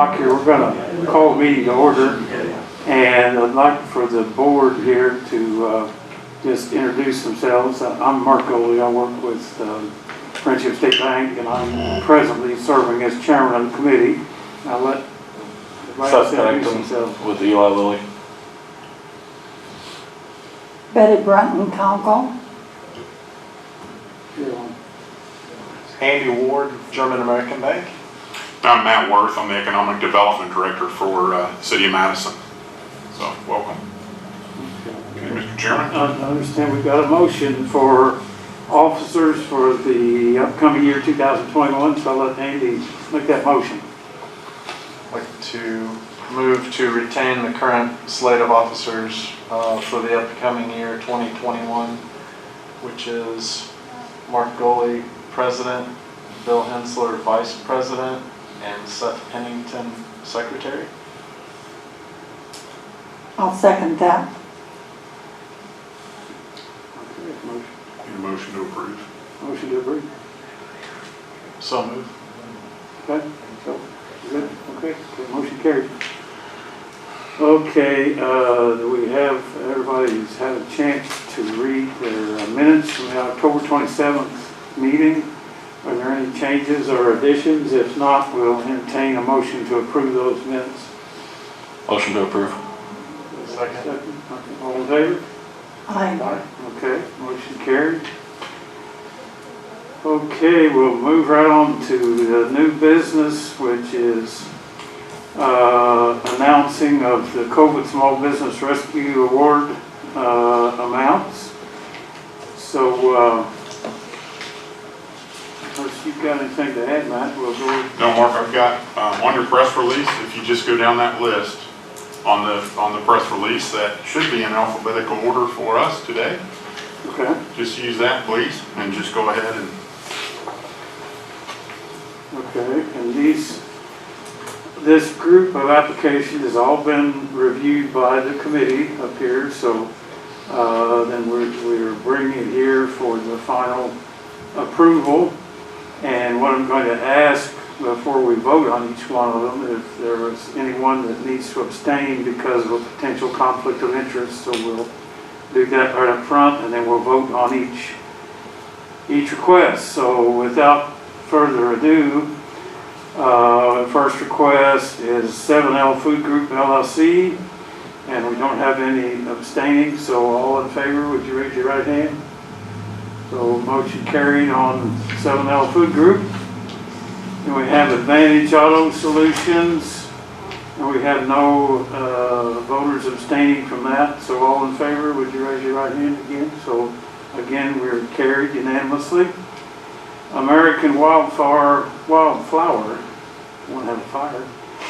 o'clock here. We're going to call the meeting to order, and I'd like for the board here to just introduce themselves. I'm Mark Goley. I work with Friendship State Bank, and I'm presently serving as chairman of the committee. I'll let everybody else introduce themselves. With Eli Lilly. Betty Brunton Conkle. Andy Ward, German American Bank. I'm Matt Worth. I'm the Economic Development Director for City of Madison. So, welcome. Okay, Mr. Chairman. I understand we've got a motion for officers for the upcoming year 2021, so I'll let Andy make that motion. I'd like to move to retain the current slate of officers for the upcoming year 2021, which is Mark Goley, President, Bill Hensler, Vice President, and Seth Pennington, Secretary. I'll second that. Okay, motion. Need a motion to approve. Motion to approve. So moved. Okay, so, good, okay, motion carried. Okay, do we have, everybody's had a chance to read their minutes from the October 27th meeting? Are there any changes or additions? If not, we'll entertain a motion to approve those minutes. Motion to approve. Second. Okay, all in favor? Aye. Okay, motion carried. Okay, we'll move right on to the new business, which is announcing of the COVID Small Business Rescue Award amounts. So, unless you've got anything to add, Matt, we'll go. No, Mark, I've got on your press release, if you just go down that list on the press release, that should be in alphabetical order for us today. Okay. Just use that, please, and just go ahead and. Okay, and this group of applications has all been reviewed by the committee up here, so then we're bringing it here for the final approval. And what I'm going to ask before we vote on each one of them, if there was anyone that needs to abstain because of a potential conflict of interest, so we'll do that right up front, and then we'll vote on each request. So without further ado, first request is 7L Food Group LLC, and we don't have any abstaining, so all in favor, would you raise your right hand? So motion carried on 7L Food Group. And we have Advantage Auto Solutions, and we have no voters abstaining from that, so all in favor, would you raise your right hand again? So again, we're carried unanimously. American Wildflower, won't have a fire.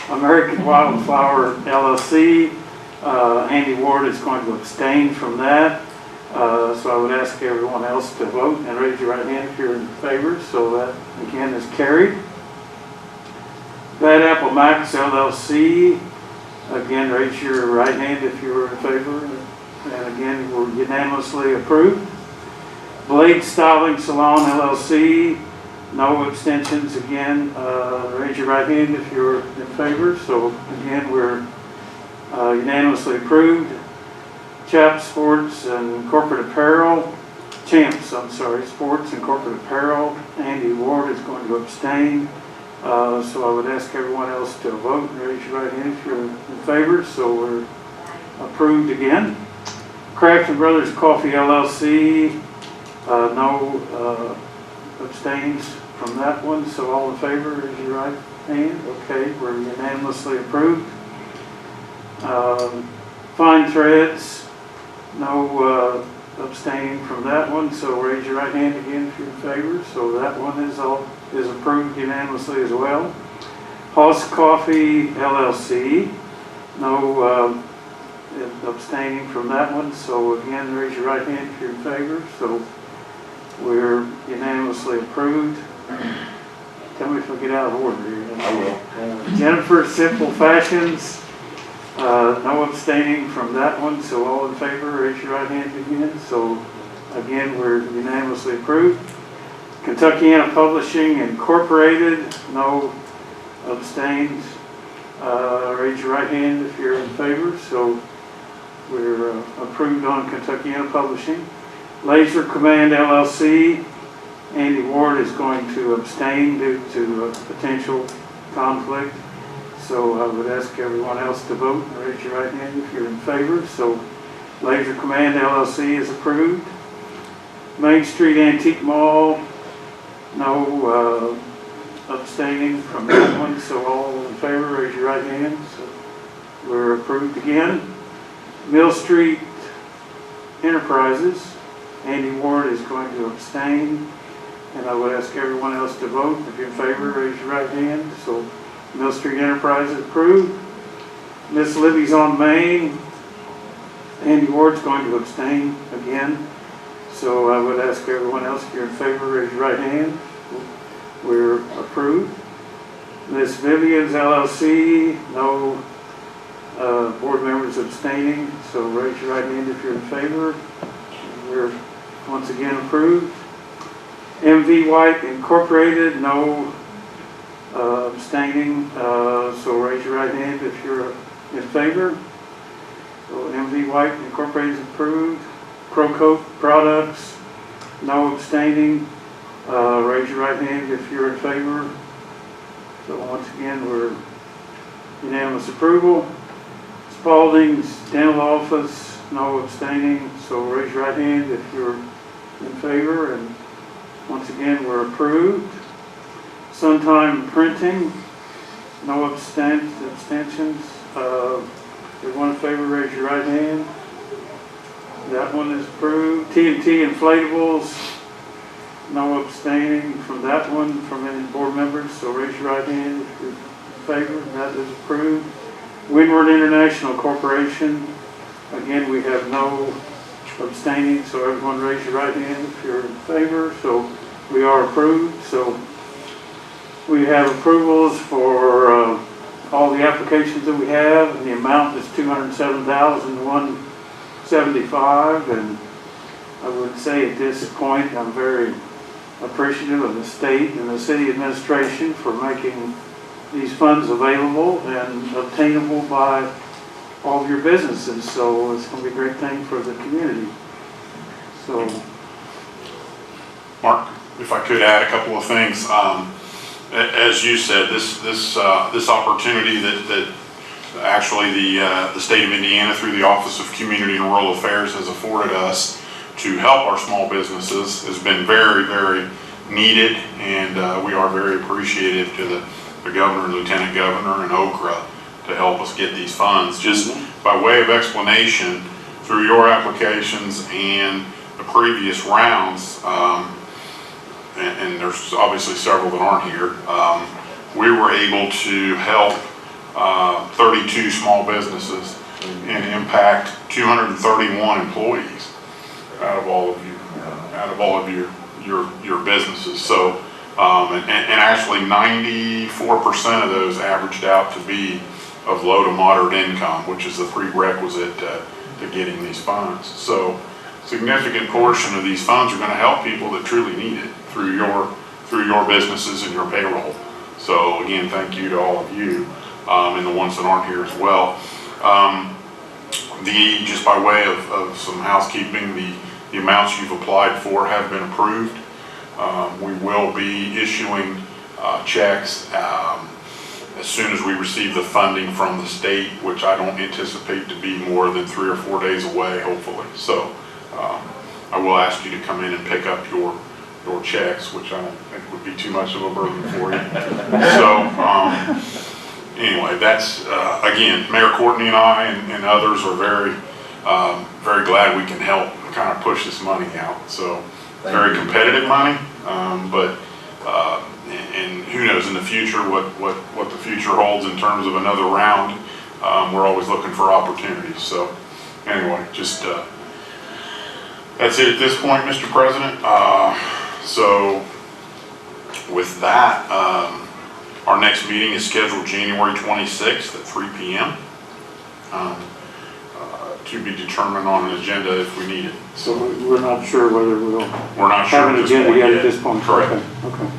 American Wildflower LLC, Andy Ward is going to abstain from that. So I would ask everyone else to vote and raise your right hand if you're in favor. So that again is carried. Bad Apple Max LLC, again raise your right hand if you're in favor. And again, we're unanimously approved. Blade Styling Salon LLC, no abstentions again. Raise your right hand if you're in favor. So again, we're unanimously approved. Champs Sports and Corporate Apparel, Sports and Corporate Apparel, Andy Ward is going to abstain. So I would ask everyone else to vote and raise your right hand if you're in favor. So we're approved again. Kraft and Brothers Coffee LLC, no abstains from that one, so all in favor, raise your right hand. Okay, we're unanimously approved. Fine Threads, no abstaining from that one, so raise your right hand again if you're in favor. So that one is approved unanimously as well. Hoss Coffee LLC, no abstaining from that one, so again, raise your right hand if you're in favor. So we're unanimously approved. Tell me if I get out of order here. I will. Jennifer Simple Fashions, no abstaining from that one, so all in favor, raise your right hand again. So again, we're unanimously approved. Kentuckiana Publishing Incorporated, no abstains. Raise your right hand if you're in favor. So we're approved on Kentuckiana Publishing. Laser Command LLC, Andy Ward is going to abstain due to a potential conflict. So I would ask everyone else to vote. Raise your right hand if you're in favor. So Laser Command LLC is approved. Main Street Antique Mall, no abstaining from that one. So all in favor, raise your right hand. So we're approved again. Mill Street Enterprises, Andy Ward is going to abstain. And I would ask everyone else to vote. If you're in favor, raise your right hand. So Mill Street Enterprises approved. Miss Libby's on Main, Andy Ward's going to abstain again. So I would ask everyone else, if you're in favor, raise your right hand. We're approved. Miss Vivian's LLC, no board members abstaining. So raise your right hand if you're in favor. We're once again approved. MV White Incorporated, no abstaining. So raise your right hand if you're in favor. So MV White Incorporated is approved. Procoat Products, no abstaining. Raise your right hand if you're in favor. So once again, we're unanimous approval. Spalding's Dental Office, no abstaining. So raise your right hand if you're in favor. And once again, we're approved. Suntime Printing, no abstentions. Everyone in favor, raise your right hand. That one is approved. TNT Inflatables, no abstaining from that one from any board members. So raise your right hand if you're in favor. That is approved. Windward International Corporation, again, we have no abstaining. So everyone raise your right hand if you're in favor. So we are approved. So we have approvals for all the applications that we have, and the amount is $207,175. And I would say at this point, I'm very appreciative of the state and the city administration for making these funds available and obtainable by all of your businesses. So it's going to be a great thing for the community. So, Mark, if I could add a couple of things. As you said, this opportunity that actually the state of Indiana through the Office of Community and Rural Affairs has afforded us to help our small businesses has been very, very needed, and we are very appreciative to the governor, lieutenant governor, and Okra to help us get these funds. Just by way of explanation, through your applications and the previous rounds, and there's obviously several that aren't here, we were able to help 32 small businesses and impact 231 employees out of all of your businesses. So, and actually 94% of those averaged out to be of low to moderate income, which is the prerequisite to getting these funds. So, significant portion of these funds are going to help people that truly need it through your businesses and your payroll. So again, thank you to all of you and the ones that aren't here as well. Just by way of some housekeeping, the amounts you've applied for have been approved. We will be issuing checks as soon as we receive the funding from the state, which I don't anticipate to be more than 3 or 4 days away, hopefully. So I will ask you to come in and pick up your checks, which I don't think would be too much of a burden for you. So anyway, that's again, Mayor Courtney and I and others are very glad we can help kind of push this money out. So very competitive money, but and who knows in the future what the future holds in terms of another round. We're always looking for opportunities. So anyway, just that's it at this point, Mr. President. So with that, our next meeting is scheduled January 26th at 3 p.m. To be determined on an agenda if we need it. so we're not sure whether we'll We're not sure have an at this agenda point yet yet. at this point. Correct. Okay.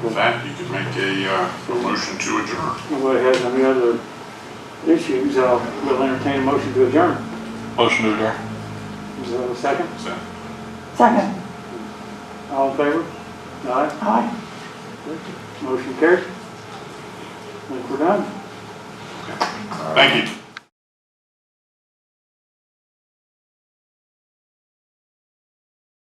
With that, you could make a take a motion to adjourn. Nobody has any other issues, we'll entertain a motion to adjourn. Motion to adjourn. Is there a second? So, Second. All in favor? Aye. Aye. Motion carried. I think we're done. thank you.